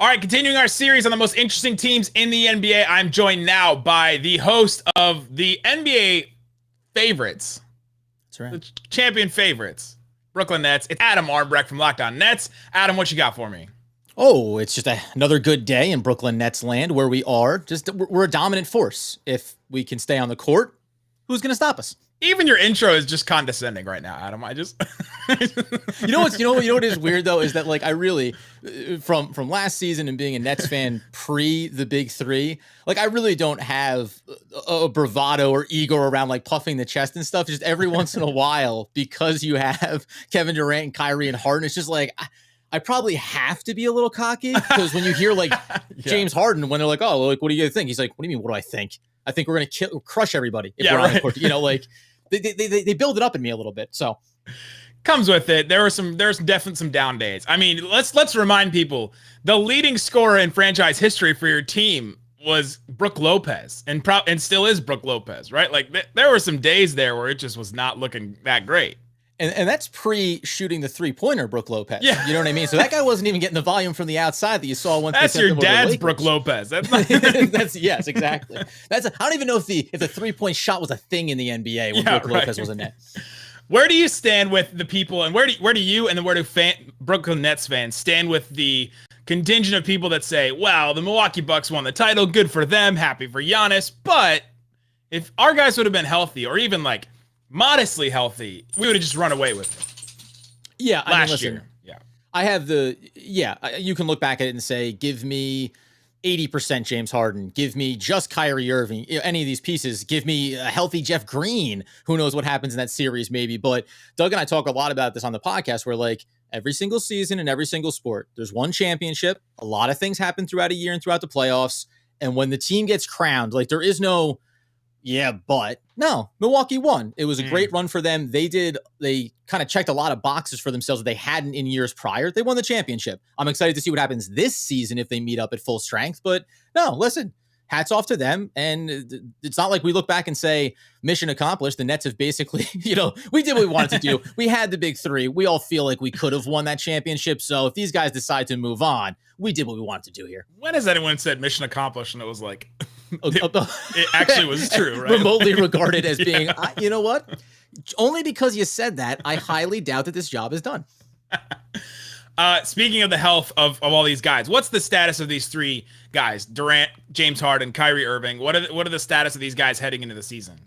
All right, continuing our series on the most interesting teams in the NBA, I'm joined now by the host of the NBA favorites. That's right. The champion favorites, Brooklyn Nets. It's Adam Armbrecht from Locked On Nets. Adam, what you got for me? Oh, it's just another good day in Brooklyn Nets land where we are. We're a dominant force. If we can stay on the court, who's going to stop us? Even your intro is just condescending right now, Adam. I just you know what is weird though is that like I really from last season and being a Nets fan pre the big three, like I really don't have a bravado or ego around like puffing the chest and stuff. Just every once in a while, because you have Kevin Durant and Kyrie and Harden, it's just like I probably have to be a little cocky because when you hear like James Harden, when they're like, "Oh, like what do you think?" He's like, "What do you mean? What do I think? I think we're gonna crush everybody if we're on the court." You know, like they build it up in me a little bit. So comes with it. There's definitely some down days. I mean, let's remind people the leading scorer in franchise history for your team was Brook Lopez, and still is Brook Lopez, right? Like there were some days there where it just was not looking that great. And that's pre-shooting the three-pointer, Brook Lopez. Yeah. You know what I mean? So that guy wasn't even getting the volume from the outside that you saw once. That's your dad's Brook Lopez. That's yes, exactly. I don't even know if the three-point shot was a thing in the NBA when Brook Lopez was in net. Where do you stand with the people, and where do you and where do Brooklyn Nets fans stand with the contingent of people that say, "Wow, the Milwaukee Bucks won the title, good for them, happy for Giannis," but if our guys would have been healthy, or even like modestly healthy, we would have just run away with it. Yeah, last year. Yeah, I have you can look back at it and say, give me 80% James Harden, give me just Kyrie Irving, any of these pieces, give me a healthy Jeff Green. Who knows what happens in that series, maybe. But Doug and I talk a lot about this on the podcast where like every single season in every single sport, there's one championship. A lot of things happen throughout a year and throughout the playoffs. And when the team gets crowned, like there is no, but no, Milwaukee won. It was a great run for them. They kind of checked a lot of boxes for themselves that they hadn't in years prior. They won the championship. I'm excited to see what happens this season if they meet up at full strength. But no, listen, hats off to them. And it's not like we look back and say, mission accomplished. The Nets have basically, we did what we wanted to do. We had the big three. We all feel like we could have won that championship. So if these guys decide to move on, we did what we wanted to do here. When has anyone said mission accomplished and it was like... it actually was true, right? Remotely regarded as being, you know what? Only because you said that, I highly doubt that this job is done. Speaking of the health of all these guys, what's the status of these three guys? Durant, James Harden, Kyrie Irving. What are the status of these guys heading into the season?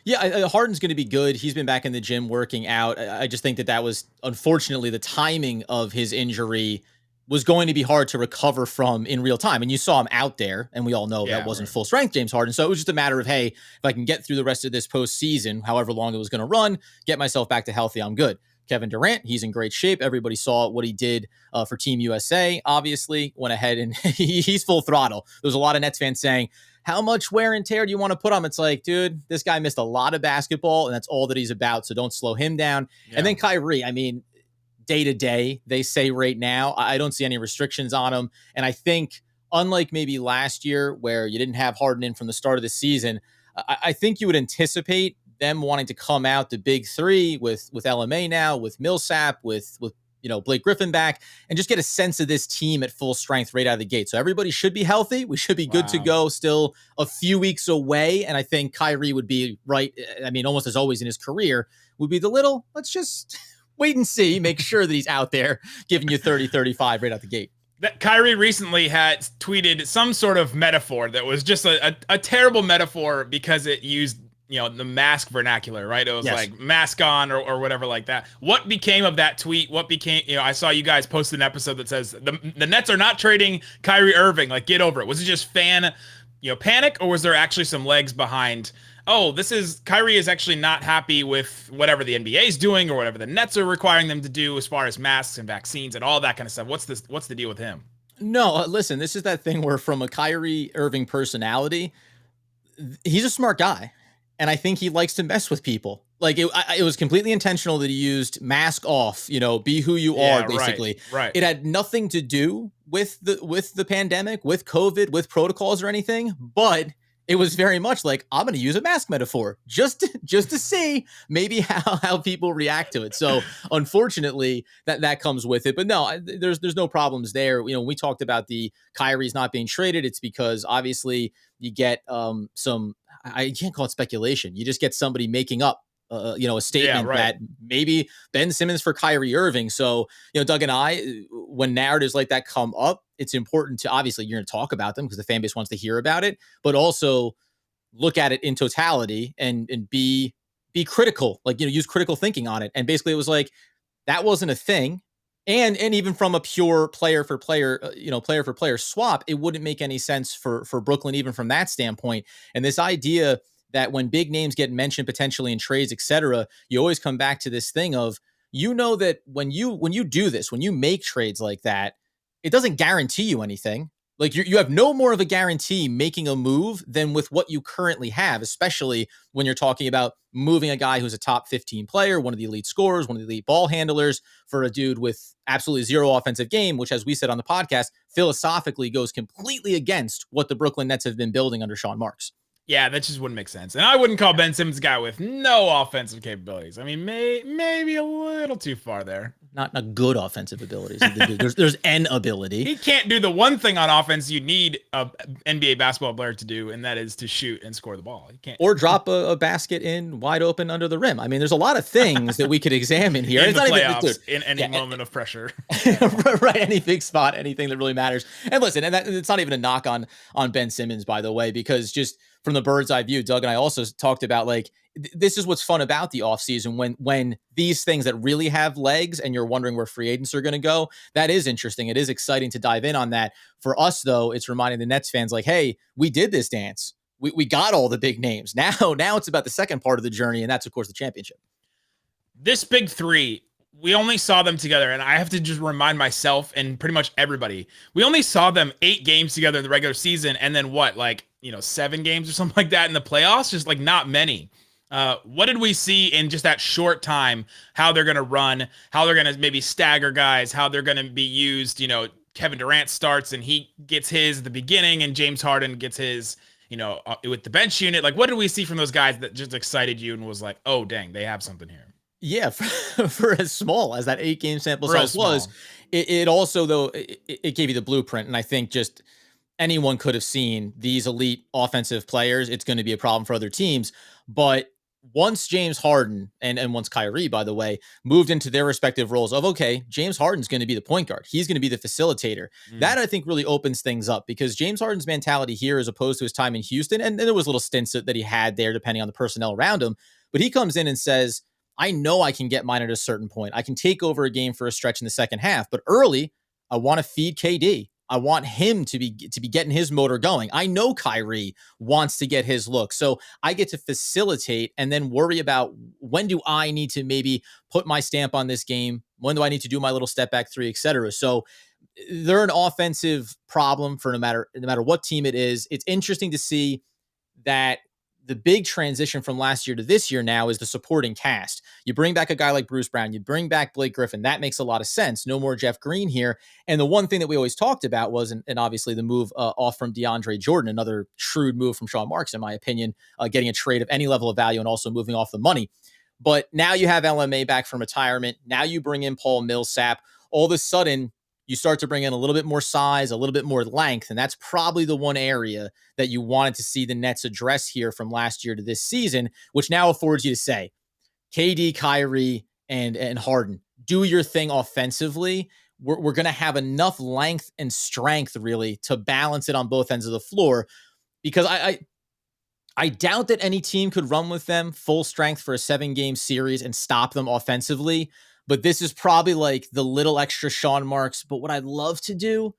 Yeah, Harden's going to be good. He's been back in the gym working out. I just think that was, unfortunately, the timing of his injury was going to be hard to recover from in real time. And you saw him out there, and we all know that wasn't full strength James Harden. So it was just a matter of, hey, if I can get through the rest of this postseason, however long it was going to run, get myself back to healthy, I'm good. Kevin Durant, he's in great shape. Everybody saw what he did for Team USA, obviously. Went ahead and he's full throttle. There's a lot of Nets fans saying, how much wear and tear do you want to put on him? It's like, dude, this guy missed a lot of basketball, and that's all that he's about, so don't slow him down. Yeah. And then Kyrie, I mean, day-to-day, they say right now, I don't see any restrictions on him. And I think, unlike maybe last year where you didn't have Harden in from the start of the season, I think you would anticipate them wanting to come out the big three with LMA now, with Millsap, with Blake Griffin back, and just get a sense of this team at full strength right out of the gate. So everybody should be healthy. We should be good to go, still a few weeks away. And I think Kyrie would be right. I mean, almost as always in his career, would be the little, let's just wait and see, make sure that he's out there giving you 30, 35 right out the gate. Kyrie recently had tweeted some sort of metaphor that was just a terrible metaphor because it used, the mask vernacular, right? It was like mask on or whatever like that. What became of that tweet? What became, I saw you guys post an episode that says the Nets are not trading Kyrie Irving. Like, get over it. Was it just fan, panic, or was there actually some legs behind, Kyrie is actually not happy with whatever the NBA is doing or whatever the Nets are requiring them to do as far as masks and vaccines and all that kind of stuff. What's the deal with him? No, listen, this is that thing where from a Kyrie Irving personality, he's a smart guy. And I think he likes to mess with people. Like it was completely intentional that he used mask off, be who you are, basically. Right. It had nothing to do with the pandemic, with COVID, with protocols or anything, but it was very much like, I'm going to use a mask metaphor just to see maybe how people react to it. So unfortunately that comes with it, but no, there's no problems there. We talked about the Kyrie's not being traded. It's because obviously you get some, I can't call it speculation. You just get somebody making up a statement that maybe Ben Simmons for Kyrie Irving. So, Doug and I, when narratives like that come up, it's important to, obviously you're going to talk about them because the fan base wants to hear about it, but also look at it in totality and be critical, use critical thinking on it. And basically it was like, that wasn't a thing. And even from a pure player for player swap, it wouldn't make any sense for Brooklyn, even from that standpoint. And this idea that when big names get mentioned potentially in trades, et cetera, you always come back to this thing of, that when you do this, when you make trades like that, it doesn't guarantee you anything. Like you have no more of a guarantee making a move than with what you currently have, especially when you're talking about moving a guy who's a top 15 player, one of the elite scorers, one of the elite ball handlers, for a dude with absolutely zero offensive game, which, as we said on the podcast, philosophically goes completely against what the Brooklyn Nets have been building under Sean Marks. Yeah, that just wouldn't make sense. And I wouldn't call Ben Simmons a guy with no offensive capabilities. I mean, maybe a little too far there. Not good offensive abilities. There's an ability. He can't do the one thing on offense you need a NBA basketball player to do, and that is to shoot and score the ball. He can't. Or drop a basket in wide open under the rim. I mean, there's a lot of things that we could examine here. In the playoffs, in any moment of pressure. Right, any big spot, anything that really matters. And listen, it's not even a knock on Ben Simmons, by the way, because just from the bird's eye view, Doug and I also talked about, this is what's fun about the offseason when these things that really have legs and you're wondering where free agents are going to go. That is interesting. It is exciting to dive in on that. For us, though, it's reminding the Nets fans hey, we did this dance. We got all the big names. Now it's about the second part of the journey, and that's, of course, the championship. This big three, we only saw them together, and I have to just remind myself and pretty much everybody, we only saw them 8 games together in the regular season, and then 7 games or something like that in the playoffs? Just not many. What did we see in just that short time? How they're going to run, how they're going to maybe stagger guys, how they're going to be used. Kevin Durant starts and he gets his at the beginning, and James Harden gets his, with the bench unit. What did we see from those guys that just excited you and was like, oh, dang, they have something here? Yeah, for as small as that 8-game sample size was, it also, though, it gave you the blueprint. And I think just anyone could have seen these elite offensive players. It's going to be a problem for other teams. But once James Harden and once Kyrie, by the way, moved into their respective roles of, okay, James Harden's going to be the point guard. He's going to be the facilitator. That, I think, really opens things up, because James Harden's mentality here, as opposed to his time in Houston, and there was little stints that he had there depending on the personnel around him, but he comes in and says, I know I can get mine at a certain point. I can take over a game for a stretch in the second half, but early, I want to feed KD. I want him to be getting his motor going. I know Kyrie wants to get his look, so I get to facilitate and then worry about, when do I need to maybe put my stamp on this game? When do I need to do my little step back three, et cetera? So they're an offensive problem for no matter what team it is. It's interesting to see that the big transition from last year to this year now is the supporting cast. You bring back a guy like Bruce Brown, you bring back Blake Griffin. That makes a lot of sense. No more Jeff Green here. And the one thing that we always talked about was, and obviously the move off from DeAndre Jordan, another shrewd move from Sean Marks, in my opinion, getting a trade of any level of value and also moving off the money. But now you have LMA back from retirement. Now you bring in Paul Millsap. All of a sudden, you start to bring in a little bit more size, a little bit more length, and that's probably the one area that you wanted to see the Nets address here from last year to this season, which now affords you to say, KD, Kyrie, and Harden, do your thing offensively. We're going to have enough length and strength, really, to balance it on both ends of the floor, because I doubt that any team could run with them full strength for a 7-game series and stop them offensively. But this is probably the little extra Sean Marks. But what I'd love to do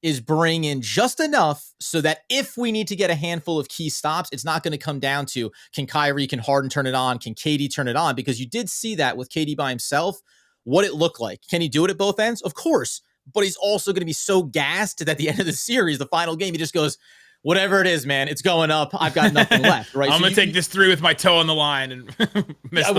is bring in just enough so that if we need to get a handful of key stops, it's not going to come down to, can Kyrie, can Harden turn it on? Can KD turn it on? Because you did see that with KD by himself, what it looked like. Can he do it at both ends? Of course. But he's also going to be so gassed that at the end of the series, the final game, he just goes, whatever it is, man, it's going up. I've got nothing left, right? I'm going to take this 3 with my toe on the line and miss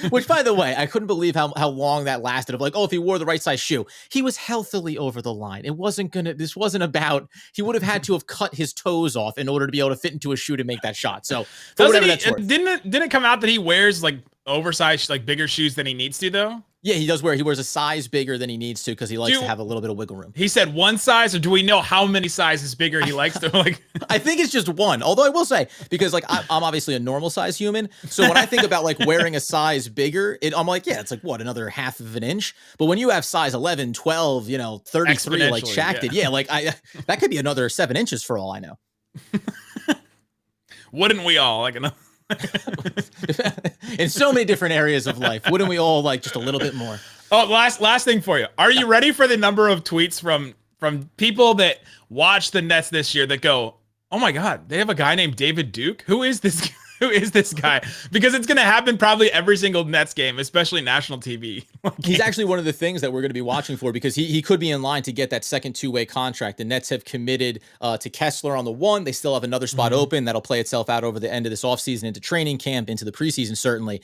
which, by the way, I couldn't believe how long that lasted of like, oh, if he wore the right size shoe, he was healthily over the line. This wasn't about, he would have had to have cut his toes off in order to be able to fit into a shoe to make that shot. So for whatever that's worth. Didn't it come out that he wears like oversized, like bigger shoes than he needs to though? Yeah, he wears a size bigger than he needs to because he likes to have a little bit of wiggle room. He said one size, or do we know how many sizes bigger he likes to like? I think it's just one. Although I will say, because like I'm obviously a normal size human, so when I think about like wearing a size bigger, I'm like, yeah, it's like what, another half of an inch. But when you have size 11, 12, 33, like Shaq did, like that could be another 7 inches for all I know. Wouldn't we all like enough? In so many different areas of life, wouldn't we all like just a little bit more? Oh, last thing for you. Are you ready for the number of tweets from people that watch the Nets this year that go, oh my God, they have a guy named David Duke? Who is this? Who is this guy? Because it's going to happen probably every single Nets game, especially national TV. He's actually one of the things that we're going to be watching for because he could be in line to get that second two-way contract. The Nets have committed to Kessler on the 1. They still have another spot open that'll play itself out over the end of this offseason into training camp, into the preseason, certainly.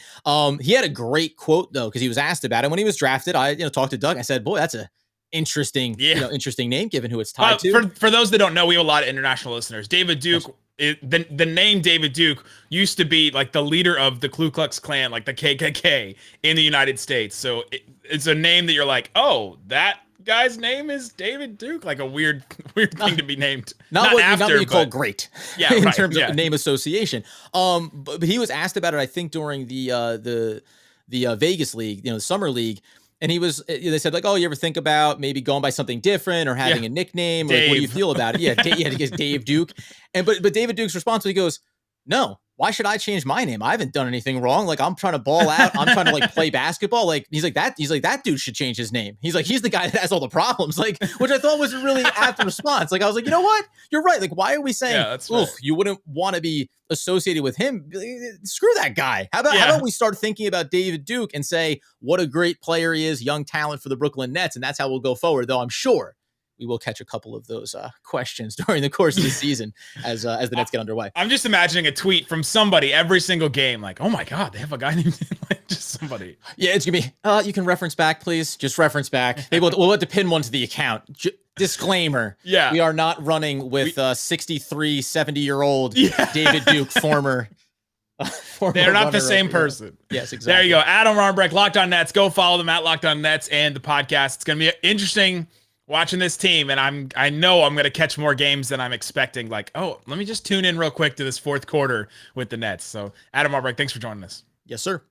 He had a great quote, though, because he was asked about it. When he was drafted, I talked to Doug. I said, boy, that's a interesting name given who it's tied to. For those that don't know, we have a lot of international listeners. David Duke, the name David Duke used to be like the leader of the Ku Klux Klan, like the KKK in the United States. So it's a name that you're like, oh, that guy's name is David Duke, like a weird thing to be named. Not what you call great, in terms of name association. But he was asked about it, I think, during the Vegas League, the Summer League. And they said like, oh, you ever think about maybe going by something different or having a nickname? Like, what do you feel about it? Yeah, I guess Dave Duke. But David Duke's response, he goes, no, why should I change my name? I haven't done anything wrong. Like, I'm trying to ball out. I'm trying to like play basketball. Like, he's like that dude should change his name. He's like, he's the guy that has all the problems. Like, which I thought was a really apt response. Like, I was like, you know what? You're right. Like, why are we saying, you wouldn't want to be associated with him? Screw that guy. How about we start thinking about David Duke and say what a great player he is, young talent for the Brooklyn Nets, and that's how we'll go forward. Though I'm sure we will catch a couple of those questions during the course of the season as the Nets get underway. I'm just imagining a tweet from somebody every single game, like, oh my God, they have a guy named like just somebody. Yeah, it's gonna be. You can reference back, please. Just reference back. Maybe we'll have to pin one to the account. Disclaimer. Yeah, we are not running with 63, 70-year-old David Duke, former. They're not the same person. Yes, exactly. There you go. Adam Armbrecht, Locked On Nets. Go follow them at Locked On Nets and the podcast. It's gonna be interesting watching this team, and I know I'm going to catch more games than I'm expecting. Like, oh, let me just tune in real quick to this fourth quarter with the Nets. So, Adam Armbrecht, thanks for joining us. Yes, sir.